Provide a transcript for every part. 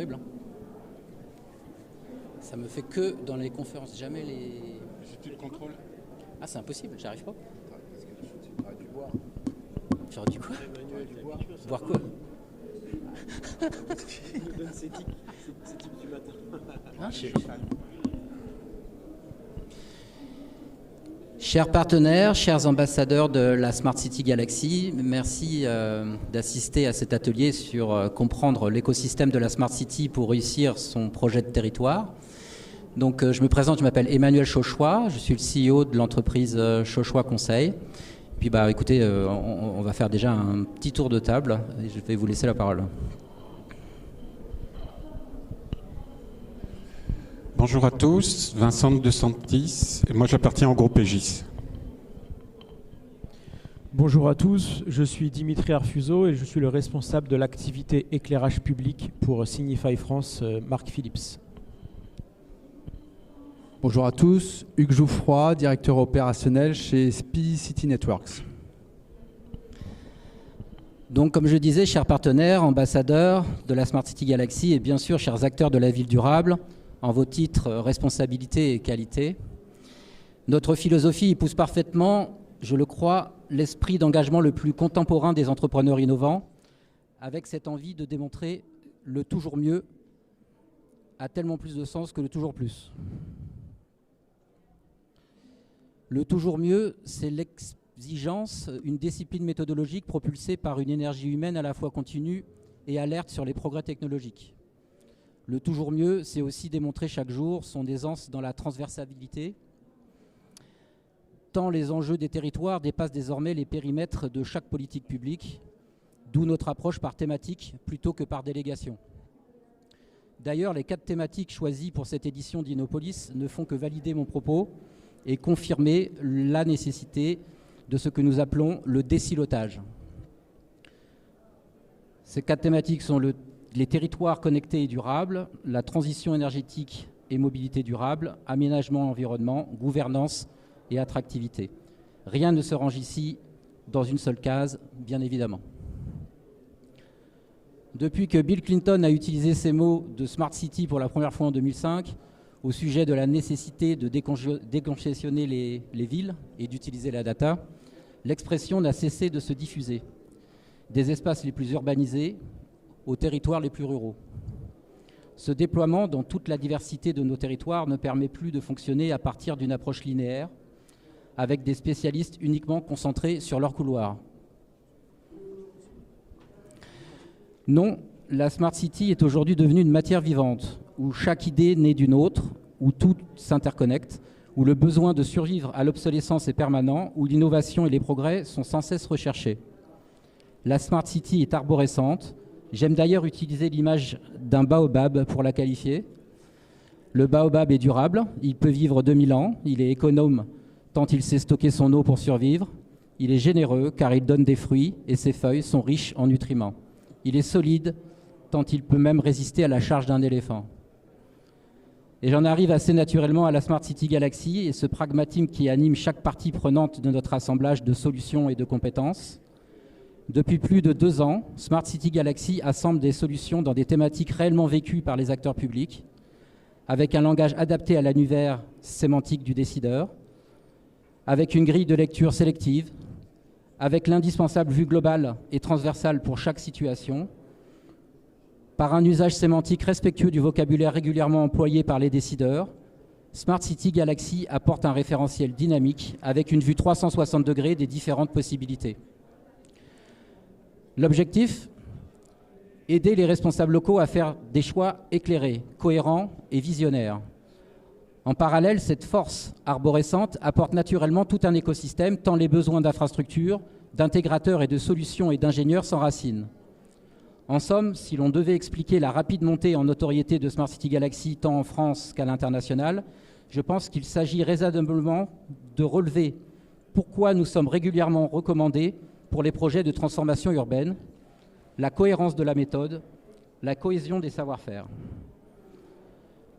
horrible. Hein. Ça me fait que dans les conférences, jamais les... Tu le contrôles. Ah, c'est impossible, j'arrive pas. Parce que tu aurais dû boire. J'aurais dû quoi? Boire quoi? Il nous donne ses tips du matin. Hein, Chers partenaires, chers ambassadeurs de la Smart City Galaxy, merci d'assister à cet atelier sur comprendre l'écosystème de la Smart City pour réussir son projet de territoire. Donc je me présente, je m'appelle Emmanuel Chauchois, je suis le CEO de l'entreprise Chauchois Conseil. Puis écoutez, on va faire déjà un petit tour de table et je vais vous laisser la parole. Bonjour à tous, Vincent de Santis, et moi j'appartiens au groupe Aegis. Bonjour à tous, je suis Dimitri Arfuso et je suis le responsable de l'activité éclairage public pour Signify France, Marc Philips. Bonjour à tous, Hugues Jouffroy, directeur opérationnel chez SPI City Networks. Donc comme je disais, chers partenaires, ambassadeurs de la Smart City Galaxy et bien sûr chers acteurs de la ville durable, en vos titres responsabilité et qualité, notre philosophie épouse parfaitement, je le crois, l'esprit d'engagement le plus contemporain des entrepreneurs innovants, avec cette envie de démontrer le toujours mieux a tellement plus de sens que le toujours plus. Le toujours mieux, c'est l'exigence, une discipline méthodologique propulsée par une énergie humaine à la fois continue et alerte sur les progrès technologiques. Le toujours mieux, c'est aussi démontrer chaque jour son aisance dans la transversalité, tant les enjeux des territoires dépassent désormais les périmètres de chaque politique publique, d'où notre approche par thématique plutôt que par délégation. D'ailleurs, les 4 thématiques choisies pour cette édition d'Innopolis ne font que valider mon propos et confirmer la nécessité de ce que nous appelons le désilotage. Ces 4 thématiques sont les territoires connectés et durables, la transition énergétique et mobilité durable, aménagement, environnement, gouvernance et attractivité. Rien ne se range ici dans une seule case, bien évidemment. Depuis que Bill Clinton a utilisé ces mots de Smart City pour la première fois en 2005, au sujet de la nécessité de décongestionner les villes et d'utiliser la data, l'expression n'a cessé de se diffuser, des espaces les plus urbanisés aux territoires les plus ruraux. Ce déploiement dans toute la diversité de nos territoires ne permet plus de fonctionner à partir d'une approche linéaire, avec des spécialistes uniquement concentrés sur leur couloir. Non, la Smart City est aujourd'hui devenue une matière vivante, où chaque idée naît d'une autre, où tout s'interconnecte, où le besoin de survivre à l'obsolescence est permanent, où l'innovation et les progrès sont sans cesse recherchés. La Smart City est arborescente. J'aime d'ailleurs utiliser l'image d'un baobab pour la qualifier. Le baobab est durable, il peut vivre 2000 ans, il est économe tant il sait stocker son eau pour survivre. Il est généreux car il donne des fruits et ses feuilles sont riches en nutriments. Il est solide tant il peut même résister à la charge d'un éléphant. Et j'en arrive assez naturellement à la Smart City Galaxy et ce pragmatisme qui anime chaque partie prenante de notre assemblage de solutions et de compétences. Depuis plus de 2 ans, Smart City Galaxy assemble des solutions dans des thématiques réellement vécues par les acteurs publics, avec un langage adapté à l'univers sémantique du décideur, avec une grille de lecture sélective, avec l'indispensable vue globale et transversale pour chaque situation, par un usage sémantique respectueux du vocabulaire régulièrement employé par les décideurs, Smart City Galaxy apporte un référentiel dynamique avec une vue 360 degrés des différentes possibilités. L'objectif ? Aider les responsables locaux à faire des choix éclairés, cohérents et visionnaires. En parallèle, cette force arborescente apporte naturellement tout un écosystème, tant les besoins d'infrastructures, d'intégrateurs et de solutions et d'ingénieurs s'enracinent. En somme, si l'on devait expliquer la rapide montée en notoriété de Smart City Galaxy tant en France qu'à l'international, je pense qu'il s'agit raisonnablement de relever pourquoi nous sommes régulièrement recommandés pour les projets de transformation urbaine, la cohérence de la méthode, la cohésion des savoir-faire.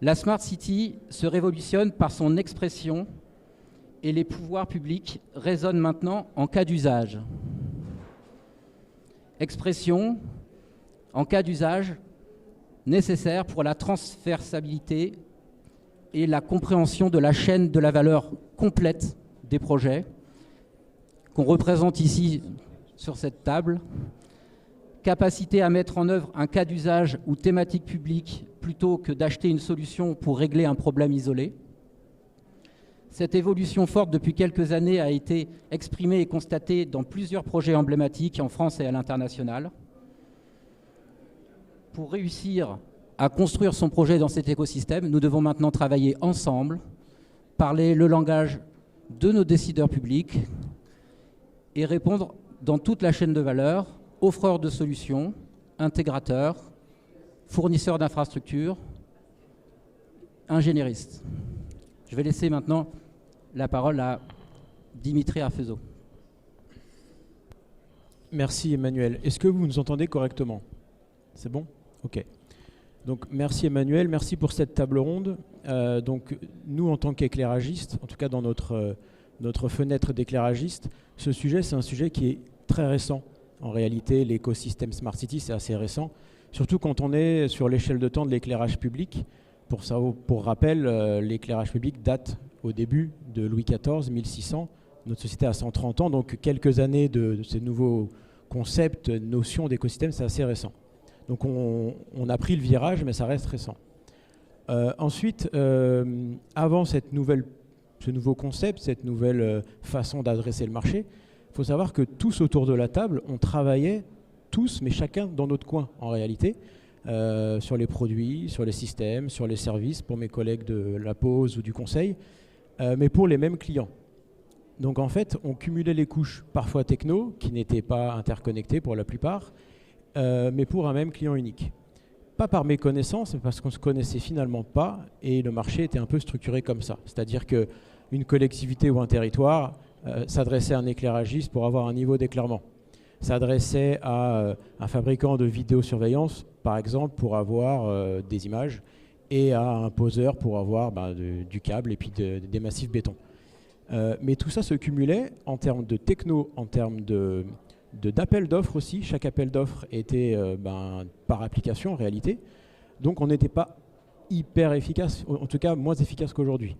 La Smart City se révolutionne par son expression et les pouvoirs publics résonnent maintenant en cas d'usage. Expression, en cas d'usage, nécessaires pour la transversabilité et la compréhension de la chaîne de la valeur complète des projets qu'on représente ici sur cette table, capacité à mettre en œuvre un cas d'usage ou thématique publique plutôt que d'acheter une solution pour régler un problème isolé. Cette évolution forte depuis quelques années a été exprimée et constatée dans plusieurs projets emblématiques en France et à l'international. Pour réussir à construire son projet dans cet écosystème, nous devons maintenant travailler ensemble, parler le langage de nos décideurs publics et répondre dans toute la chaîne de valeur, offreurs de solutions, intégrateurs, fournisseurs d'infrastructures, ingénieristes. Je vais laisser maintenant la parole à Dimitri Arfuso. Merci Emmanuel. Est-ce que vous nous entendez correctement? C'est bon? Ok. Donc merci Emmanuel, merci pour cette table ronde. Donc nous en tant qu'éclairagistes, en tout cas dans notre fenêtre d'éclairagiste, ce sujet c'est un sujet qui est très récent. En réalité, l'écosystème Smart City c'est assez récent, surtout quand on est sur l'échelle de temps de l'éclairage public. Pour rappel, l'éclairage public date au début de Louis XIV, 1600. Notre société a 130 ans, donc quelques années de ces nouveaux concepts, notions d'écosystème, c'est assez récent. Donc on a pris le virage, mais ça reste récent. Ensuite, avant ce nouveau concept, cette nouvelle façon d'adresser le marché, il faut savoir que tous autour de la table, on travaillait tous, mais chacun dans notre coin en réalité, sur les produits, sur les systèmes, sur les services, pour mes collègues de la pause ou du conseil, mais pour les mêmes clients. Donc en fait, on cumulait les couches, parfois techno, qui n'étaient pas interconnectées pour la plupart, mais pour un même client unique. Pas par méconnaissance, mais parce qu'on ne se connaissait finalement pas et le marché était un peu structuré comme ça. C'est-à-dire qu'une collectivité ou un territoire s'adressait à un éclairagiste pour avoir un niveau d'éclairement. S'adressait à un fabricant de vidéosurveillance, par exemple, pour avoir des images, et à un poseur pour avoir du câble et puis des massifs béton. Mais tout ça se cumulait en termes de techno, en termes d'appel d'offres aussi. Chaque appel d'offres était par application en réalité. Donc on n'était pas hyper efficace, en tout cas moins efficace qu'aujourd'hui.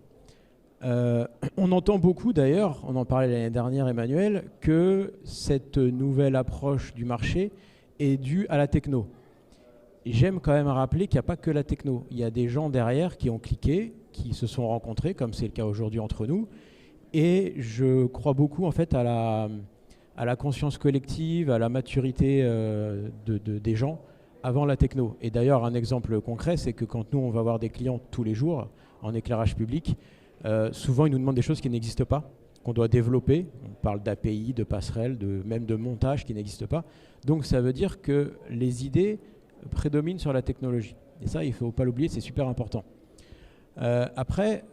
On entend beaucoup d'ailleurs, on en parlait l'année dernière Emmanuel, que cette nouvelle approche du marché est due à la techno. J'aime quand même rappeler qu'il n'y a pas que la techno. Il y a des gens derrière qui ont cliqué, qui se sont rencontrés, comme c'est le cas aujourd'hui entre nous. Et je crois beaucoup en fait à la conscience collective, à la maturité des gens avant la techno. Et d'ailleurs, un exemple concret, c'est que quand nous, on va voir des clients tous les jours en éclairage public, souvent, ils nous demandent des choses qui n'existent pas, qu'on doit développer. On parle d'API, de passerelles, même de montage qui n'existent pas. Donc, ça veut dire que les idées prédominent sur la technologie. Et ça, il ne faut pas l'oublier, c'est super important. Après,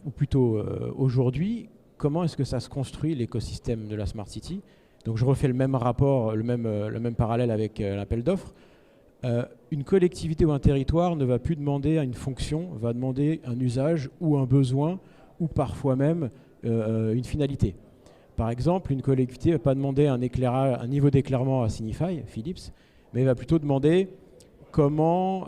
ou plutôt aujourd'hui, comment est-ce que ça se construit l'écosystème de la Smart City? Donc je refais le même rapport, le même parallèle avec l'appel d'offres. Une collectivité ou un territoire ne va plus demander à une fonction, va demander un usage ou un besoin, ou parfois même une finalité. Par exemple, une collectivité ne va pas demander un niveau d'éclairement à Signify, Philips, mais va plutôt demander comment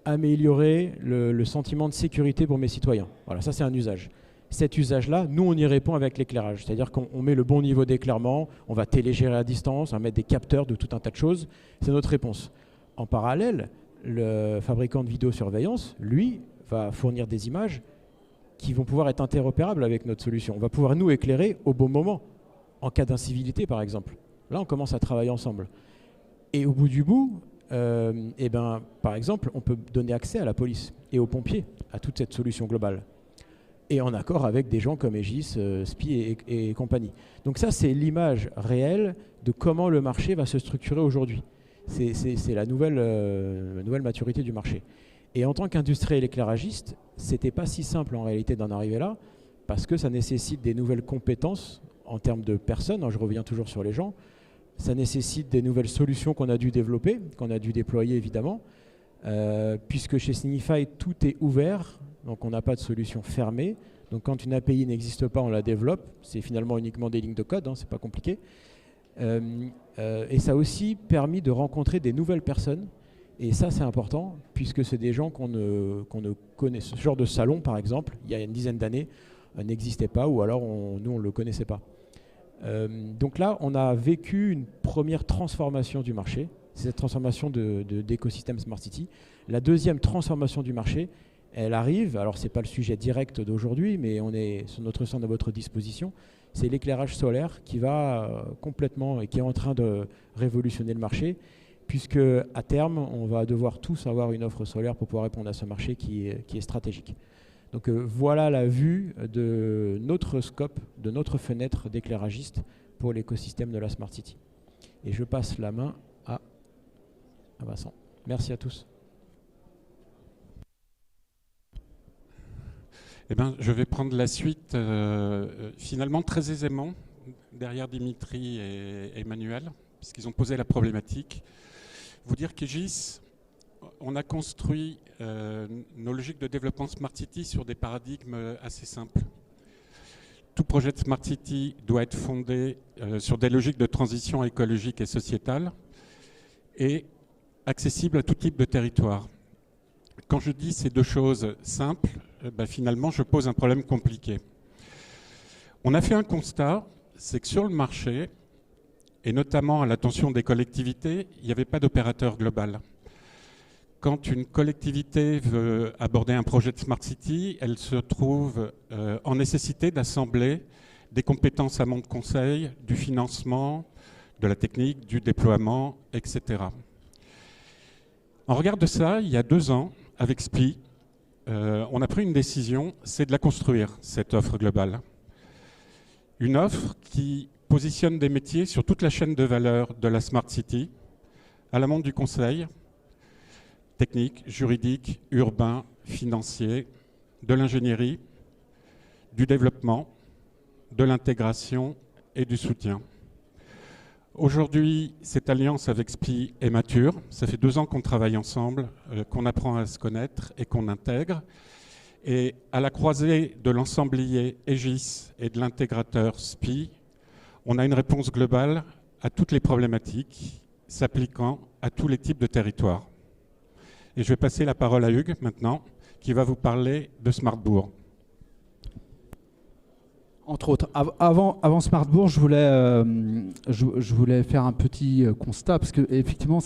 améliorer le sentiment de sécurité pour mes citoyens. Voilà, ça c'est un usage. Cet usage-là, nous on y répond avec l'éclairage, c'est-à-dire qu'on met le bon niveau d'éclairement, on va télégérer à distance, on va mettre des capteurs de tout un tas de choses, c'est notre réponse. En parallèle, le fabricant de vidéosurveillance, lui, va fournir des images qui vont pouvoir être interopérables avec notre solution. On va pouvoir nous éclairer au bon moment, en cas d'incivilité par exemple. Là on commence à travailler ensemble. Et au bout du bout, par exemple, on peut donner accès à la police et aux pompiers à toute cette solution globale. Et en accord avec des gens comme Aegis, SPI et compagnie. Donc ça, c'est l'image réelle de comment le marché va se structurer aujourd'hui. C'est la nouvelle maturité du marché. Et en tant qu'industriel éclairagiste, c'était pas si simple en réalité d'en arriver là, parce que ça nécessite des nouvelles compétences en termes de personnes, je reviens toujours sur les gens, ça nécessite des nouvelles solutions qu'on a dû développer, qu'on a dû déployer évidemment, puisque chez Signify, tout est ouvert, donc on n'a pas de solution fermée. Donc quand une API n'existe pas, on la développe. C'est finalement uniquement des lignes de code, c'est pas compliqué. Et ça a aussi permis de rencontrer des nouvelles personnes Et ça, c'est important, puisque c'est des gens qu'on ne connaît. Ce genre de salon, par exemple, il y a une dizaine d'années, n'existait pas, ou alors nous, on ne le connaissait pas. Donc là, on a vécu une première transformation du marché, c'est cette transformation d'écosystème Smart City. La deuxième transformation du marché, elle arrive, alors ce n'est pas le sujet direct d'aujourd'hui, mais on est sur notre stand à votre disposition, c'est l'éclairage solaire qui va complètement et qui est en train de révolutionner le marché, puisque à terme, on va devoir tous avoir une offre solaire pour pouvoir répondre à ce marché qui est stratégique. Donc voilà la vue de notre scope, de notre fenêtre d'éclairagiste pour l'écosystème de la Smart City. Et je passe la main à Vincent. Merci à tous. Eh ben, je vais prendre la suite finalement très aisément derrière Dimitri et Emmanuel, puisqu'ils ont posé la problématique. Vous dire qu'Egis, on a construit nos logiques de développement Smart City sur des paradigmes assez simples. Tout projet de Smart City doit être fondé sur des logiques de transition écologique et sociétale et accessible à tout type de territoire. Quand je dis ces deux choses simples, finalement, je pose un problème compliqué. On a fait un constat, c'est que sur le marché, et notamment à l'attention des collectivités, il n'y avait pas d'opérateur global. Quand une collectivité veut aborder un projet de Smart City, elle se trouve en nécessité d'assembler des compétences amont de conseil, du financement, de la technique, du déploiement, etc. En regard de ça, il y a 2 ans, avec SPI, on a pris une décision, c'est de la construire, cette offre globale. Une offre qui positionne des métiers sur toute la chaîne de valeur de la Smart City, à l'amont du conseil, technique, juridique, urbain, financier, de l'ingénierie, du développement, de l'intégration et du soutien. Aujourd'hui, cette alliance avec SPI est mature. Ça fait 2 ans qu'on travaille ensemble, qu'on apprend à se connaître et qu'on intègre. Et à la croisée de l'ensemblier Egis et de l'intégrateur SPI, on a une réponse globale à toutes les problématiques s'appliquant à tous les types de territoires. Et je vais passer la parole à Hugues maintenant, qui va vous parler de Smartbourg. Entre autres, avant Smartbourg, je voulais faire un petit constat, parce qu'effectivement,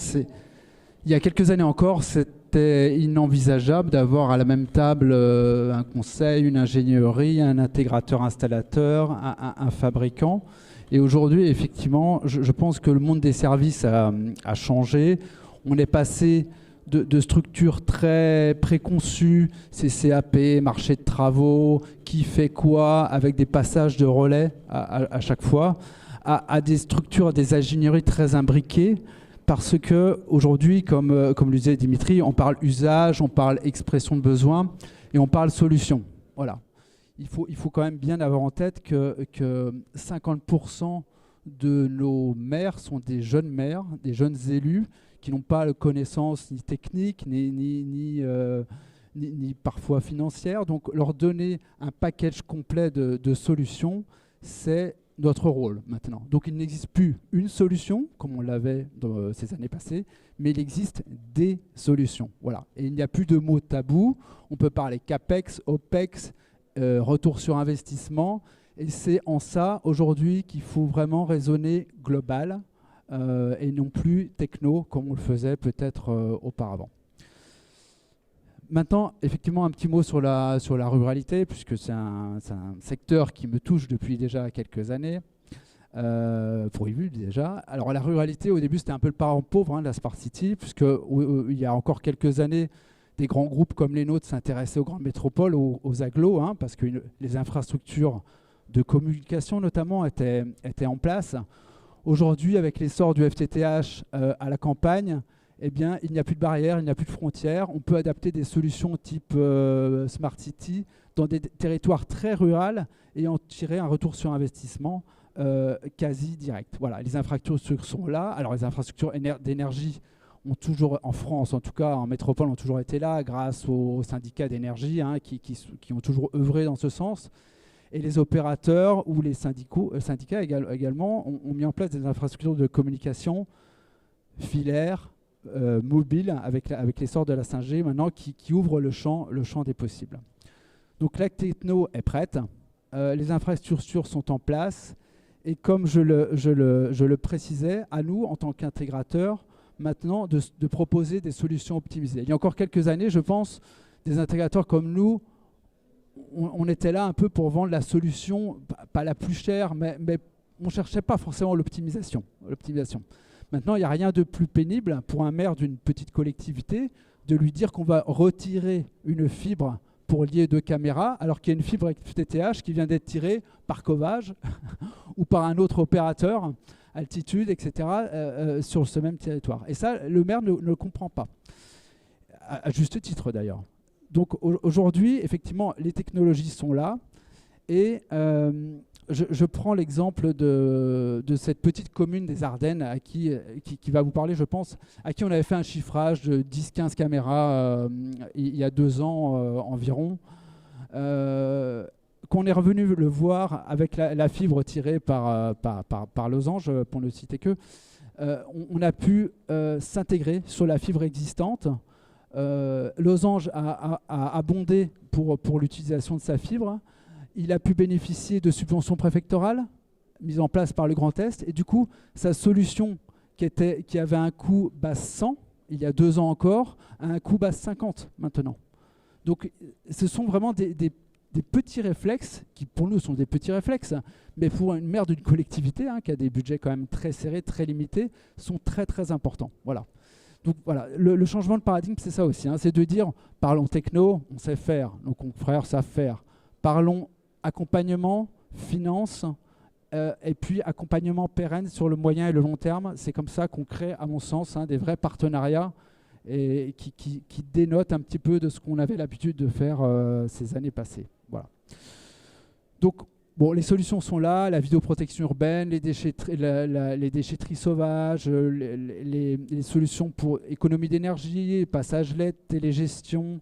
il y a quelques années encore, c'était inenvisageable d'avoir à la même table un conseil, une ingénierie, un intégrateur installateur, un fabricant. Et aujourd'hui, effectivement, je pense que le monde des services a changé. On est passé de structures très préconçues, CCAP, marché de travaux, qui fait quoi, avec des passages de relais à chaque fois, à des structures, des ingénieries très imbriquées, parce qu'aujourd'hui, comme le disait Dimitri, on parle usage, on parle expression de besoin et on parle solution. Voilà. Il faut quand même bien avoir en tête que 50% de nos maires sont des jeunes maires, des jeunes élus qui n'ont pas de connaissances ni techniques, ni parfois financières. Donc leur donner un package complet de solutions, c'est notre rôle maintenant. Donc il n'existe plus une solution, comme on l'avait dans ces années passées, mais il existe des solutions. Voilà. Et il n'y a plus de mots tabous. On peut parler CAPEX, OPEX, retour sur investissement. Et c'est en ça, aujourd'hui, qu'il faut vraiment raisonner global et non plus techno, comme on le faisait peut-être auparavant. Maintenant, effectivement, un petit mot sur la ruralité, puisque c'est un secteur qui me touche depuis déjà quelques années. Pour y vivre déjà. Alors la ruralité, au début, c'était un peu le parent pauvre de la Smart City, puisqu'il y a encore quelques années, des grands groupes comme les nôtres s'intéressaient aux grandes métropoles, aux agglos, parce que les infrastructures de communication notamment étaient en place. Aujourd'hui, avec l'essor du FTTH à la campagne, eh bien, il n'y a plus de barrières, il n'y a plus de frontières. On peut adapter des solutions type Smart City dans des territoires très ruraux et en tirer un retour sur investissement quasi direct. Voilà, les infrastructures sont là. Alors, les infrastructures d'énergie ont toujours, en France, en tout cas en métropole, ont toujours été là grâce aux syndicats d'énergie qui ont toujours œuvré dans ce sens. Et les opérateurs ou les syndicats également ont mis en place des infrastructures de communication filaires, mobile avec l'essor de la 5G maintenant qui ouvre le champ des possibles. Donc la techno est prête, les infrastructures sont en place et comme je le précisais, à nous en tant qu'intégrateurs maintenant de proposer des solutions optimisées. Il y a encore quelques années, je pense, des intégrateurs comme nous, on était là un peu pour vendre la solution, pas la plus chère, mais on ne cherchait pas forcément l'optimisation. Maintenant, il n'y a rien de plus pénible pour un maire d'une petite collectivité de lui dire qu'on va retirer une fibre pour lier 2 caméras, alors qu'il y a une fibre FTTH qui vient d'être tirée par Covage ou par un autre opérateur, altitude, etc., sur ce même territoire. Et ça, le maire ne le comprend pas, à juste titre d'ailleurs. Donc aujourd'hui, effectivement, les technologies sont là. Et je prends l'exemple de cette petite commune des Ardennes qui va vous parler, je pense, à qui on avait fait un chiffrage de 10-15 caméras il y a 2 ans environ. Qu'on est revenu le voir avec la fibre tirée par Losange, pour ne citer que, on a pu s'intégrer sur la fibre existante. Losange a abondé pour l'utilisation de sa fibre. Il a pu bénéficier de subventions préfectorales mises en place par le Grand Est. Et du coup, sa solution qui avait un coût base 100, il y a 2 ans encore, a un coût base 50 maintenant. Donc ce sont vraiment des petits réflexes, qui pour nous sont des petits réflexes, mais pour une maire d'une collectivité qui a des budgets quand même très serrés, très limités, sont très très importants. Voilà. Donc voilà, le changement de paradigme, c'est ça aussi. C'est de dire, parlons techno, on sait faire, nos confrères savent faire. Parlons accompagnement, finance, et puis accompagnement pérenne sur le moyen et le long terme. C'est comme ça qu'on crée, à mon sens, des vrais partenariats et qui dénotent un petit peu de ce qu'on avait l'habitude de faire ces années passées. Voilà. Donc, bon, les solutions sont là, la vidéoprotection urbaine, les déchetteries sauvages, les solutions pour économie d'énergie, passage LED, télégestion,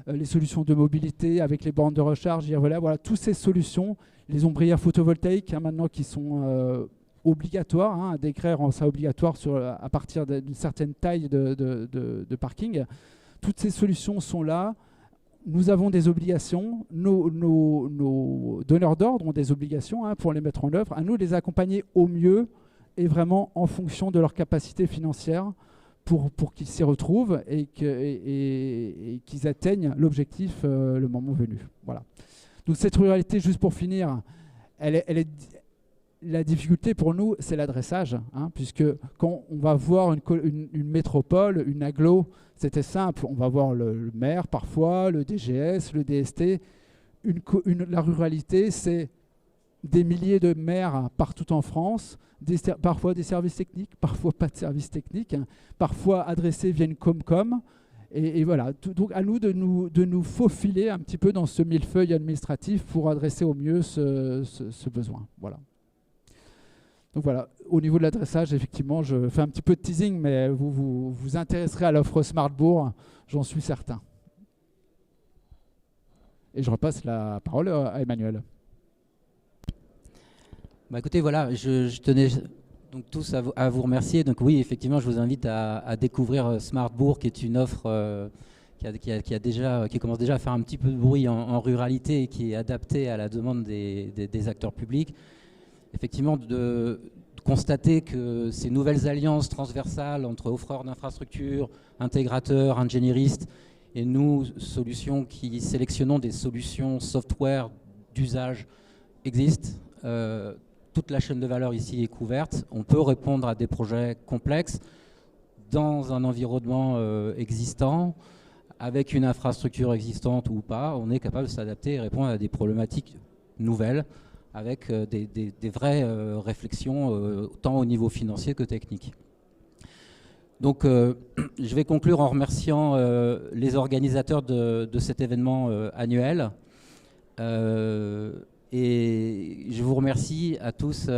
les solutions de mobilité avec les bornes de recharge. Voilà, toutes ces solutions, les ombrières photovoltaïques maintenant qui sont obligatoires, un décret rend ça obligatoire à partir d'une certaine taille de parking. Toutes ces solutions sont là. Nous avons des obligations, nos donneurs d'ordre ont des obligations pour les mettre en œuvre, à nous de les accompagner au mieux et vraiment en fonction de leur capacité financière pour qu'ils s'y retrouvent et qu'ils atteignent l'objectif le moment venu. Voilà. Donc cette ruralité, juste pour finir, la difficulté pour nous, c'est l'adressage, puisque quand on va voir une métropole, une agglo, c'était simple, on va voir le maire parfois, le DGS, le DST. La ruralité, c'est des milliers de maires partout en France, parfois des services techniques, parfois pas de services techniques, parfois adressés via une Comcom. Et voilà, donc à nous de nous faufiler un petit peu dans ce millefeuille administratif pour adresser au mieux ce besoin. Voilà. Donc voilà, au niveau de l'adressage, effectivement, je fais un petit peu de teasing, mais vous intéresserez à l'offre Smartbourg, j'en suis certain. Et je repasse la parole à Emmanuel. Écoutez, voilà, je tenais donc tous à vous remercier. Donc oui, effectivement, je vous invite à découvrir Smartbourg, qui est une offre qui commence déjà à faire un petit peu de bruit en ruralité et qui est adaptée à la demande des acteurs publics. Effectivement, de constater que ces nouvelles alliances transversales entre offreurs d'infrastructures, intégrateurs, ingénieristes et nous, solutions qui sélectionnons des solutions software d'usage existent. Toute la chaîne de valeur ici est couverte. On peut répondre à des projets complexes dans un environnement existant, avec une infrastructure existante ou pas. On est capable de s'adapter et répondre à des problématiques nouvelles avec des vraies réflexions tant au niveau financier que technique. Donc je vais conclure en remerciant les organisateurs de cet événement annuel. Et je vous remercie à tous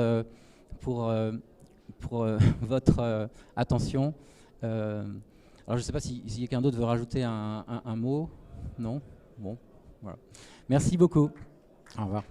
pour votre attention. Alors je ne sais pas si quelqu'un d'autre veut rajouter un mot. Non ? Bon, voilà. Merci beaucoup. Au revoir.